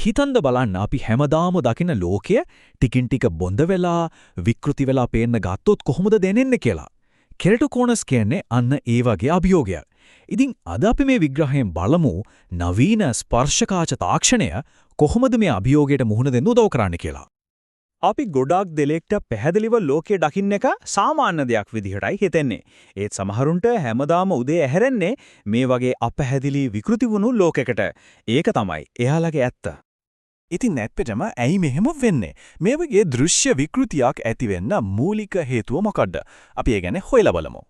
හිතන්ද බලන්න අපි හැමදාම දකින ලෝකය ටිකින් ටික බොඳ වෙලා විකෘති වෙලා පේන්න ගත්තොත් කොහොමද දැනෙන්නේ කියලා. කෙරටෝකෝනස් කියන්නේ අන්න ඒ වගේ අභියෝගයක්. ඉතින් අද අපි මේ විග්‍රහයෙන් බලමු නවීන ස්පර්ශකාච තාක්ෂණය කොහොමද මේ අභියෝගයට මුහුණ දෙන්න උදව් කරන්නේ කියලා. අපි ගොඩාක් දෙලෙක්ට පැහැදිලිව ලෝකය දකින්න එක සාමාන්‍ය දෙයක් විදිහටයි හිතෙන්නේ. ඒත් සමහරුන්ට හැමදාම උදේ ඇහැරෙන්නේ මේ වගේ අපැහැදිලි විකෘති වුණු ලෝකයකට. ඒක තමයි එයාලගේ ඇත්ත. ඉතින් නැත්පෙටම ඇයි මෙහෙම වෙන්නේ? මේ වගේ දෘශ්‍ය විකෘතියක් ඇති වෙන්න මූලික හේතුව මොකක්ද? අපි ඒ ගැන හොයලා බලමු.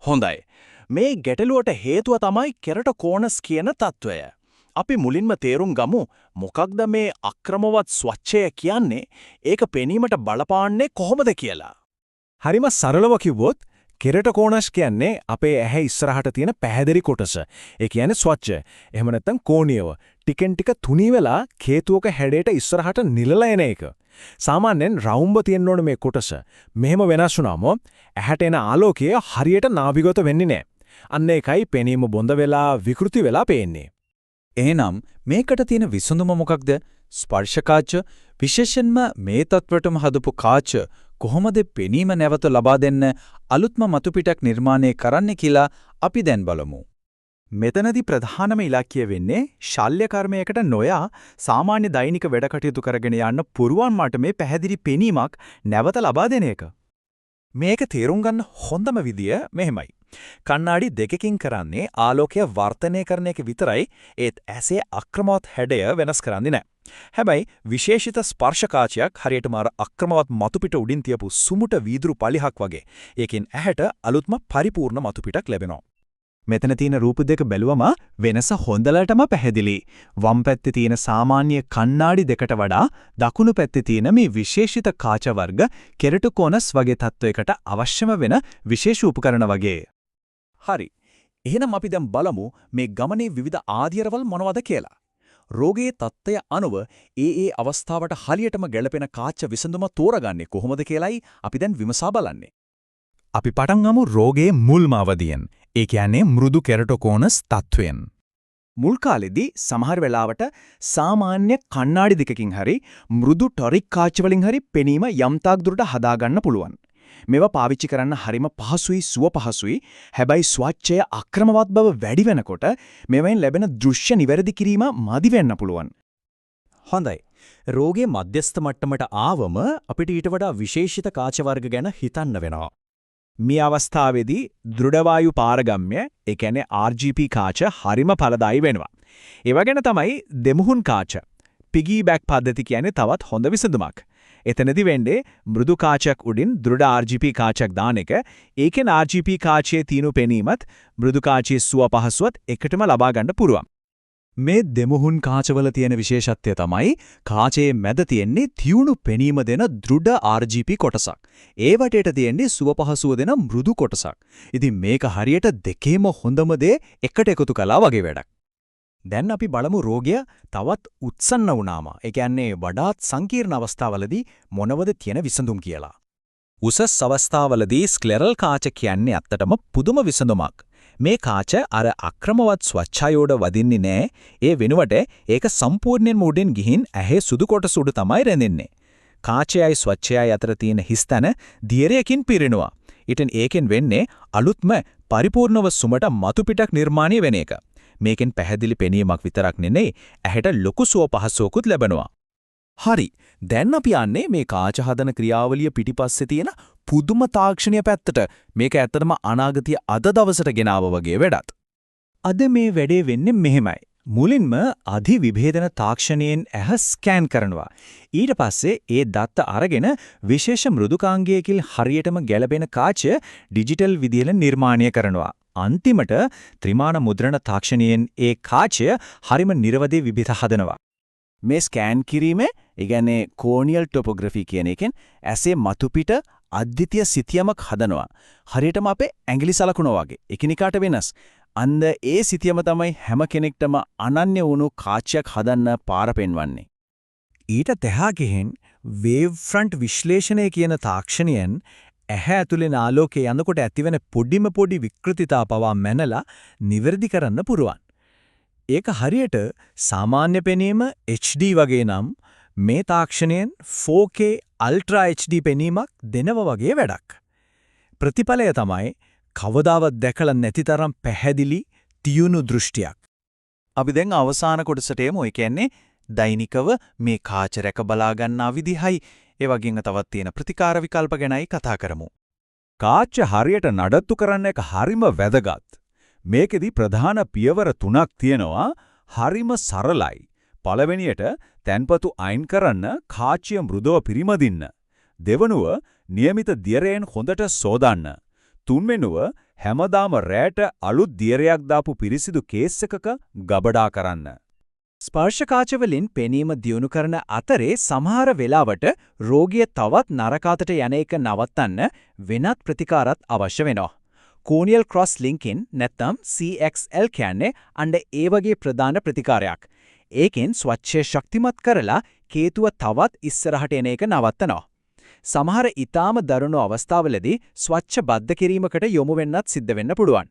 හොඳයි. මේ ගැටලුවට හේතුව තමයි කෙරටෝකෝනස් කියන తত্ত্বය. අපි මුලින්ම තේරුම් ගමු මොකක්ද මේ අක්‍රමවත් ස්වච්ඡය කියන්නේ? ඒක පෙනීමට බලපාන්නේ කොහොමද කියලා. හරිම සරලව කිව්වොත් කෙරටෝකෝනස් කියන්නේ අපේ ඇහැ ඉස්සරහට තියෙන පැහැදිලි කොටස. ඒ කියන්නේ ස්වච්ඡ. එහෙම නැත්නම් කෝණීයව. ටිකෙන් ටික තුනී වෙලා කේතුවක හැඩයට ඉස්සරහට නිලලා එන එක. සාමාන්‍යයෙන් රවුම්බ තියෙන්න ඕන මේ කොටස. මෙහෙම වෙනස් වුණාම ඇහැට එන ආලෝකය හරියට නාභිගත වෙන්නේ නැහැ. අන්න ඒකයි පෙනීම බොඳ වෙලා විකෘති වෙලා පේන්නේ. එහෙනම් මේකට තියෙන විසඳුම මොකක්ද? ස්පර්ශකාච විශේෂයෙන්ම මේ තත්වයටම හදපු කාච කොහොමද පෙනීම නැවත ලබා දෙන්න අලුත්ම මතුපිටක් නිර්මාණය කරන්න කියලා අපි දැන් බලමු. මෙතනදී ප්‍රධානම ඉලක්කය වෙන්නේ ශල්‍ය කර්මයකට නොයා සාමාන්‍ය දෛනික වැඩ කටයුතු කරගෙන යන්න පුරුවන් මට්ටමේ පැහැදිලි පෙනීමක් නැවත ලබා දෙන එක. මේක තේරුම් ගන්න හොඳම විදිය මෙහෙමයි. කණ්ණාඩි දෙකකින් කරන්නේ ආලෝකය වර්ධනය කරන එක විතරයි. ඒත් ඇසේ අක්‍රමවත් හැඩය වෙනස් කරන්නේ නැහැ. හැබැයි විශේෂිත ස්පර්ශකාචයක් හරියටම අර අක්‍රමවත් මතුපිට උඩින් තියපු සුමුට වීදුරු පලිහක් වගේ. ඒකෙන් ඇහැට අලුත්ම පරිපූර්ණ මතුපිටක් ලැබෙනවා. මෙතන තියෙන රූප දෙක බැලුවම වෙනස හොඳලටම පැහැදිලි. වම් පැත්තේ තියෙන සාමාන්‍ය කණ්ණාඩි දෙකට වඩා දකුණු පැත්තේ තියෙන මේ විශේෂිත කාච වර්ග කෙරටෝකෝනස් වගේ තත්වයකට අවශ්‍යම වෙන විශේෂ උපකරණ වගේ. හරි. එහෙනම් අපි දැන් බලමු මේ ගමනේ විවිධ ආදියරවල් මොනවද කියලා. රෝගයේ තත්ත්වය අනුව ඒ අවස්ථාවට හරියටම ගැළපෙන කාච විසඳුම තෝරගන්නේ කොහොමද කියලායි අපි දැන් විමසා බලන්නේ. අපි පටන් ගමු රෝගයේ මුල්ම අවධියෙන්. ඒ කියන්නේ මෘදු කෙරටෝකෝනස් තත්වයෙන්. මුල් කාලෙදී සමහර වෙලාවට සාමාන්‍ය කණ්ණාඩි දෙකකින් හරි මෘදු ටොරික් කාච වලින් හරි පෙනීම යම්තාක් දුරට හදාගන්න පුළුවන්. මේවා පාවිච්චි කරන්න හරිම පහසුයි සුව පහසුයි. හැබැයි ස්වච්ඡය අක්‍රමවත් බව වැඩි වෙනකොට මේවෙන් ලැබෙන දෘශ්‍ය නිවැරදි කිරීම මදි වෙන්න පුළුවන්. හොඳයි. රෝගයේ මධ්‍යස්ථ මට්ටමට ආවම අපිට ඊට වඩා විශේෂිත කාච වර්ග ගැන හිතන්න වෙනවා. මේ අවස්ථාවේදී දෘඩ වායු පාරගම්‍ය ඒ කියන්නේ RGP කාච හරිම ඵලදායී වෙනවා. ඒ වගේම තමයි දෙමුහුන් කාච. පිගීබැක් පද්ධති කියන්නේ තවත් හොඳ විසඳුමක්. එතනදී වෙන්නේ මෘදු කාචයක් උඩින් දෘඩ RGP කාචයක් දාන එක. ඒකෙන් RGP කාචයේ තියෙන පෙනීමත් මෘදු කාචයේ සුව පහසුවත් එකටම ලබා ගන්න පුළුවන්. මේ දෙමුහුන් කාචවල තියෙන විශේෂත්වය තමයි කාචයේ මැද තියෙන්නේ තියුණු පෙනීම දෙන දෘඩ RGP කොටසක්. ඒ වටේට තියෙන්නේ සුව පහසුව දෙන මෘදු කොටසක්. ඉතින් මේක හරියට දෙකේම හොඳම දේ එකට එකතු කළා වගේ වැඩක්. දැන් අපි බලමු රෝගය තවත් උත්සන්න වුණාම, ඒ කියන්නේ වඩාත් සංකීර්ණ අවස්ථාවලදී මොනවද තියෙන විසඳුම් කියලා. උසස් අවස්ථාවලදී ස්ක්ලෙරල් කාච කියන්නේ ඇත්තටම පුදුම විසඳුමක්. මේ කාච අර අක්‍රමවත් ස්වච්ඡායෝඩ වදින්නේ නැහැ. ඒ වෙනුවට ඒක සම්පූර්ණයෙන්ම උඩින් ගිහින් ඇහි සුදු කොටස උඩ තමයි රැඳෙන්නේ. කාචයයි ස්වච්ඡයයි අතර තියෙන හිස්තැන දියරයකින් පිරෙනවා. ඊටන් ඒකෙන් වෙන්නේ අලුත්ම පරිපූර්ණව සුමට මතුපිටක් නිර්මාණය වෙන එක. මේකෙන් පැහැදිලි පෙනීමක් විතරක් නෙමෙයි ඇහැට ලොකු සුව පහසුවකුත් ලැබෙනවා. හරි. දැන් අපි යන්නේ මේ කාච හදන ක්‍රියාවලිය පිටිපස්සේ තියෙන පුදුම තාක්ෂණීය පැත්තට. මේක ඇත්තටම අනාගතය අද දවසට ගෙනාව වගේ වැඩක්. අද මේ වැඩේ වෙන්නේ මෙහෙමයි. මුලින්ම අධිවිභේදන තාක්ෂණයෙන් ඇහ ස්කෑන් කරනවා. ඊට පස්සේ ඒ දත්ත අරගෙන විශේෂ මෘදුකාංගයකින් හරියටම ගැළපෙන කාචය ඩිජිටල් විදියට නිර්මාණය කරනවා. අන්තිමට ත්‍රිමාන මුද්‍රණ තාක්ෂණයෙන් ඒ කාචය හරිම නිර්වදේ විභිත හදනවා. මේ ස්කෑන් කිරීමේ, ඒ කියන්නේ කෝනියල් ටොපෝග්‍රැෆි කියන එකෙන් ඇසේ මතුපිට අද්විතීය සිතියමක් හදනවා. හරියටම අපේ ඇඟිලි සලකුණ වගේ. එකිනෙකාට වෙනස්. අන්න ඒ සිතියම තමයි හැම කෙනෙක්ටම අනන්‍ය වුණු කාචයක් හදන්න පාර පෙන්වන්නේ. ඊට තෙහා ගිහින් වේව් ෆ්‍රන්ට් විශ්ලේෂණය කියන තාක්ෂණයෙන් ඇහැ ඇතුලේ ආලෝකය යනකොට ඇතිවෙන පොඩිම පොඩි විකෘතිතා පවා මැනලා නිවැරදි කරන්න පුරුවන්. ඒක හරියට සාමාන්‍ය පෙනීම HD වගේ නම් මේ තාක්ෂණයෙන් 4K Ultra HD පෙනීමක් දෙනව වගේ වැඩක්. ප්‍රතිඵලය තමයි කවදාවත් දැකලා නැති තරම් පැහැදිලි තියුණු දෘෂ්ටියක්. අපි දැන් අවසාන කොටසට එමු. ඒ කියන්නේ දෛනිකව මේ කාච රැක බලා ගන්නා විදිහයි ඒ වගේම තවත් තියෙන ප්‍රතිකාර විකල්ප ගැනයි කතා කරමු. කාච හරියට නඩත්තු කරන්න එක හරිම වැදගත්. මේකෙදි ප්‍රධාන පියවර 3ක් තියෙනවා. හරිම සරලයි. පළවෙනියට තැන්පතු අයින් කරන්න කාචිය මෘදුව පිරිමදින්න. දෙවනුව નિયમિત දියරයෙන් හොඳට සෝදන්න. තුන්වෙනුව හැමදාම රැට අලුත් දියරයක් දාපු පිරිසිදු කේස් එකක ගබඩා කරන්න. ස්පර්ශ කාච වලින් පෙනීම දියුණු කරන අතරේ සමහර වෙලාවට රෝගිය තවත් නරක අතට යන එක නවත්තන්න වෙනත් ප්‍රතිකාරات අවශ්‍ය වෙනවා. corneal cross linking නැත්නම් CXL කියන්නේ අන්න ඒ වගේ ප්‍රධාන ප්‍රතිකාරයක්. ඒකෙන් ස්වච්ඡය ශක්තිමත් කරලා කේතුව තවත් ඉස්සරහට එන එක නවත්තනවා. සමහර ඊටාම දරුණු අවස්ථාවලදී ස්වච්ඡ බද්ධ කිරීමකට යොමු වෙන්නත් සිද්ධ වෙන්න පුළුවන්.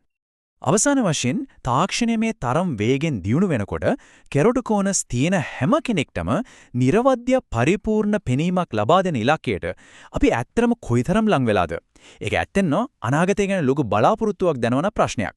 අවසාන වශයෙන් තාක්ෂණයේ තරම් වේගෙන් දියුණු වෙනකොට කෙරොටෝකෝනස් තියෙන හැම කෙනෙක්ටම නිර්වද්‍ය පරිපූර්ණ පෙනීමක් ලබා දෙන ඉලක්කයට අපි ඇත්තටම කොයිතරම් ලං වෙලාද? ඒක ඇත්තෙන්ම අනාගතය ගැන ලොකු බලාපොරොත්තුවක් දනවන ප්‍රශ්නයක්.